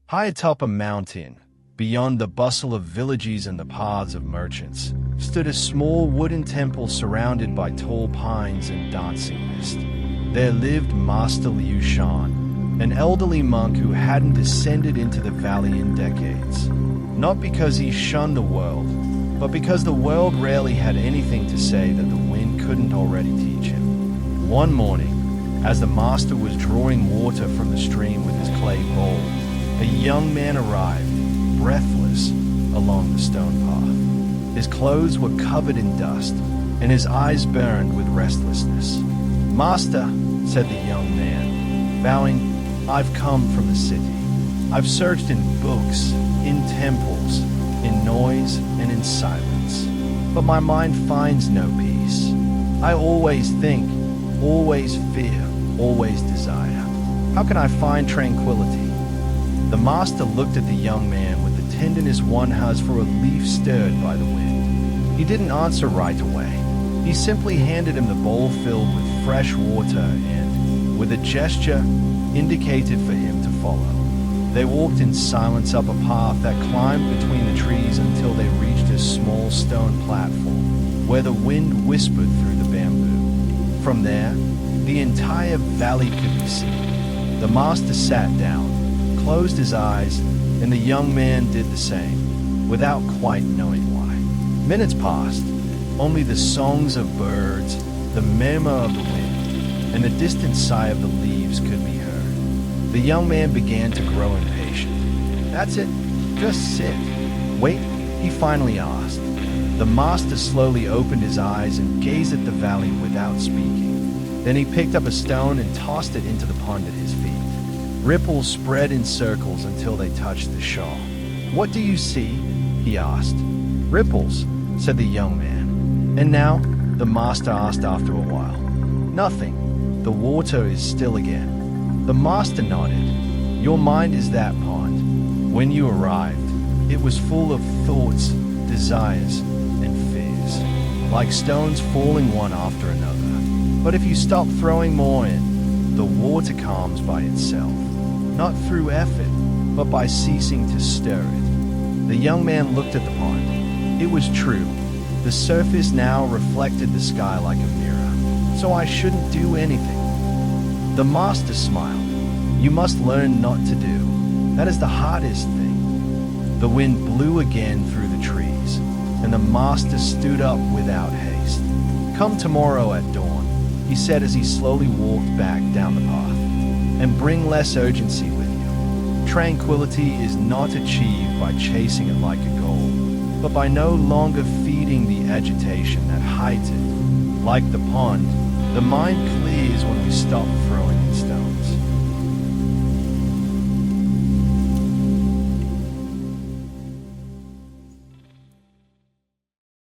High atop a mountain, beyond the bustle of villages and the paths of merchants, stood a small wooden temple surrounded by tall pines and dancing mist. There lived Master Liu Shan, an elderly monk who hadn't descended into the valley in decades. Not because he shunned the world, but because the world rarely had anything to say that the wind couldn't already teach him. One morning, as the master was drawing water from the stream with his clay bowl, a young man arrived, breathless, along the stone path. His clothes were covered in dust, and his eyes burned with restlessness. "Master," said the young man, bowing, "I've come from the city. I've searched in books, in temples, in noise, and in silence. But my mind finds no peace. I always think, always fear, always desire. How can I find tranquility?" The master looked at the young man with the tenderness one has for a leaf stirred by the wind. He didn't answer right away. He simply handed him the bowl filled with fresh water and, with a gesture, indicated for him to follow. They walked in silence up a path that climbed between the trees until they reached a small stone platform where the wind whispered through the bamboo. From there, the entire valley could be seen. The master sat down, closed his eyes, and the young man did the same, without quite knowing why. Minutes passed. Only the songs of birds, the murmur of the wind, and the distant sigh of the leaves could be heard. The young man began to grow impatient. "That's it. Just sit. Wait," he finally asked. The master slowly opened his eyes and gazed at the valley without speaking. Then he picked up a stone and tossed it into the pond at his feet. Ripples spread in circles until they touched the shore. "What do you see?" he asked. "Ripples," said the young man. "And now?" the master asked after a while. "Nothing. The water is still again." The master nodded. "Your mind is that pond. When you arrived, it was full of thoughts, desires, and fears, like stones falling one after another. But if you stop throwing more in, the water calms by itself, not through effort, but by ceasing to stir it." The young man looked at the pond. It was true. The surface now reflected the sky like a mirror, so I shouldn't do anything. The master smiled. "You must learn not to do. That is the hardest thing." The wind blew again through the trees, and the master stood up without haste. "Come tomorrow at dawn," he said as he slowly walked back down the path, "and bring less urgency with you. Tranquility is not achieved by chasing it like a goal, but by no longer feeding the agitation that hides it. Like the pond, the mind clears when we stop